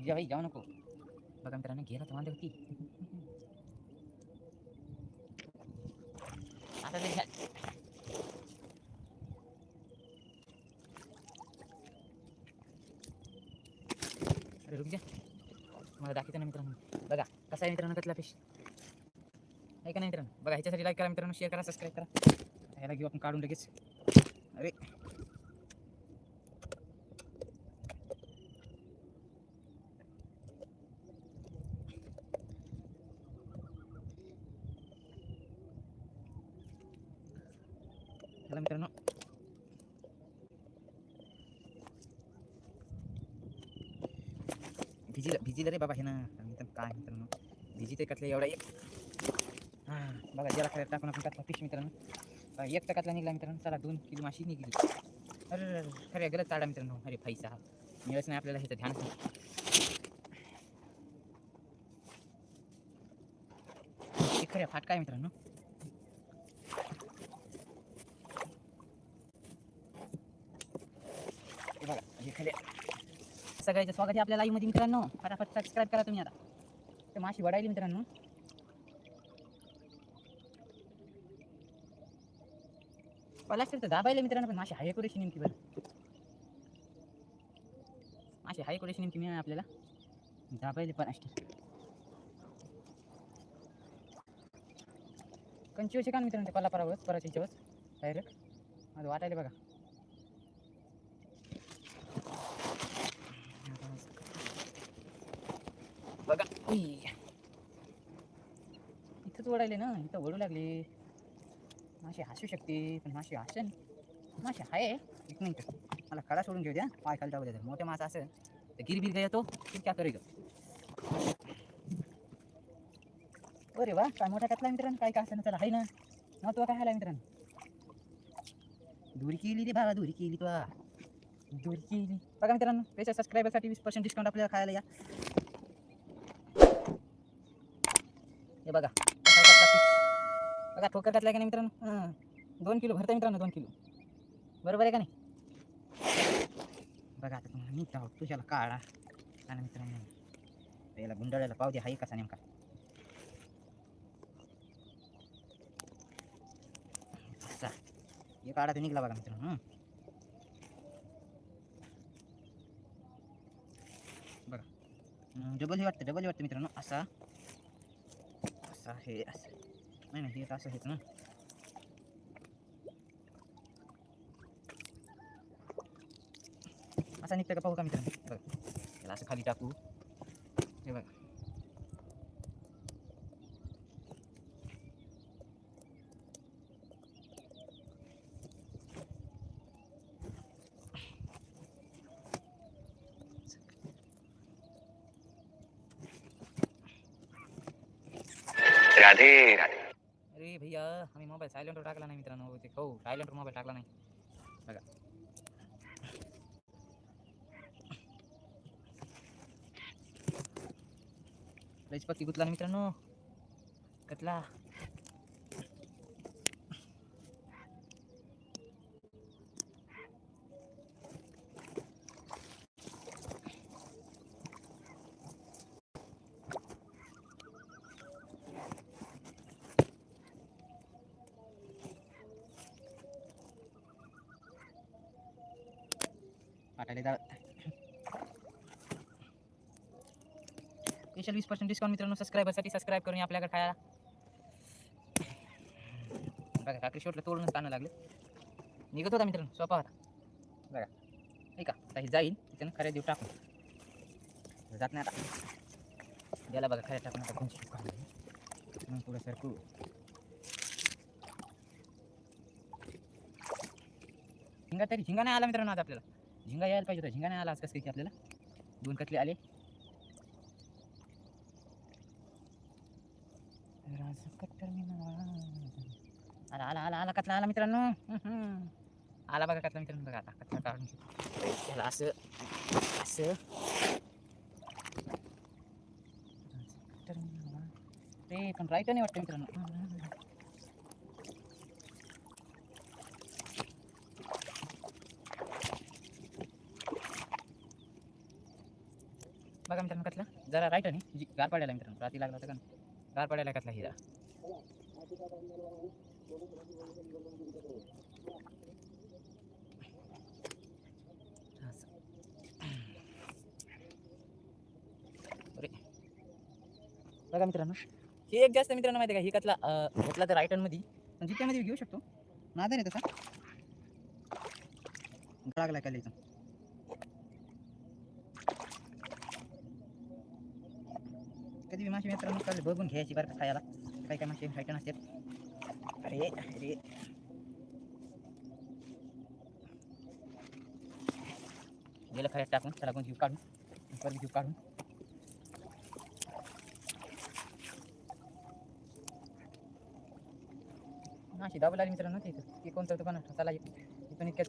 रुक जा भाई, जाऊ नको. बघा मित्रांनो, गेला तर वांदे होती. आता तरी अरे रुक जा, मला दाखवतो ना मित्रांनो. बघा कसा आहे मित्रांनो कतला फिश आहे का नाही मित्रांनो. बघा ह्याच्यासाठी लाईक करा मित्रांनो, शेअर करा, सबस्क्राईब करा. ह्याला घेऊ आपण काढून लगेच. अरे ह्याला मित्रांनो भिजिलं रे बाबा हे ना. काय मित्रांनो भिजिते कतला एवढा एक. हां बघा ज्याला खरं टाकून आपण कतला फिश मित्रांनो. एक तर कतला निघला मित्रांनो. चला 2 किलो माशी निघली. अरे खरे गलत काढा मित्रांनो. अरे पैसा मिळत नाही आपल्याला, ह्याचं ध्यान. खऱ्या फाटका आहे मित्रांनो. बघा हे खरे सगळ्याचं स्वागत आहे आपल्या लाईव्ह मध्ये मित्रांनो. फटाफट सबस्क्राईब करा तुम्ही. आता तर माशी वडायली मित्रांनो. मला तर दाबायला मित्रांनो, पण माशी हाय कुरेशी नेमकी. बरं माशी हाय कुरेशी नेमकी मिळाली आपल्याला. दाबायले पण असते कंचिवशी का मित्रांनो. ते पल्लापरावर परत याच्यावर डायरेक्ट माझं वाटायला बघा. बघा इथंच ओढायले ना, इथं ओढू लागले. माशी हसू शकते पण माशी हसन. माशी हाय एक मिनिट, मला कडा सोडून घेऊ द्या. पाय खाली जाऊ द्या. मोठ्या मासा असं तर गिर बिर गया तो फिर क्या करेगा. अरे वा काय मोठा कटला मित्रांनो. काय का असं चला हाय ना. महत्व काय आला मित्रांनो. दुरी केली रे बाबा, दुरी केली. दुरी केली. बघा मित्रांनो, त्याच्या सबस्क्रायबरसाठी 20% डिस्काउंट आपल्याला खायला या. हे बघा बघा ठोकर घातला का नाही मित्रांनो. 2 किलो भरतं मित्रांनो, 2 किलो बरोबर आहे का नाही. बघा आता तुम्हाला मी तुझ्याला काढा आणि मित्रांनो याला गुंडाळायला पाहू दे हाय कसा नेमका. असा हे काढा तो निघला बघा मित्रांनो. बघा डबल हे वाटतं मित्रांनो. असा असा हे असं नाही हे असं हेच ना. असा निघतं का पाहू का मित्रांनो. बघा याला असं खाली टाकू. हे बघा राधे राधे. अरे भैया आम्ही मोबाईल सायलेंटवर टाकला नाही मित्रांनो. ते हो सायलेंटवर मोबाईल टाकला नाही. बघा लईच पक्की गुतला ना मित्रांनो कतला. पाटाले स्पेशल 20% डिस्काउंट मित्रांनो सबस्क्रायबरसाठी. सबस्क्राईब करून आपल्याकडे खायला. बघा काकडी शेवटला तोडूनच ताणं लागले. निघत होता मित्रांनो, सोपा होता. बघा नाही का काही जाईल त्यानं खऱ्या देऊ टाकून जात नाही आता. गेला बघा खऱ्या टाकून. आता कोणची मग पुढं सरकू. झिंगा तरी झिंगा नाही आला मित्रांनो. आज आपल्याला झिंगा यायला पाहिजे होता. झिंगा नाही आला आज. कसं काय आपल्याला 2 कतले आले. आला आला आला आला कतला आला मित्रांनो. आला बघा कतला मित्रांनो. बघा आता कतला काढून त्याला असं असं ते पण राईट नाही वाटतं मित्रांनो. बघा मित्रांनो कतला जरा राईट आहे जी गार पडायला मित्रांनो रात्री लागला होता का गार पडायला कतला ही जरा अरे बघा मित्रांनो हे एक जास्त मित्रांनो माहिती आहे का ही कतला घेतला तर राईट मध्ये पण जित्यामध्ये घेऊ शकतो नादा नाही तसा लागला का लिहायचा कधी मासे मित्रांनो कधी बघून घ्यायची बरं का खायला काही काय मासे हायटन असतात अरे अरे गेलं खायला टाकून त्याला कोण जीव काढून परत जीव काढून अशी दाबला मित्रांनो ते कोणतं दुकान चला इथून इतक्यात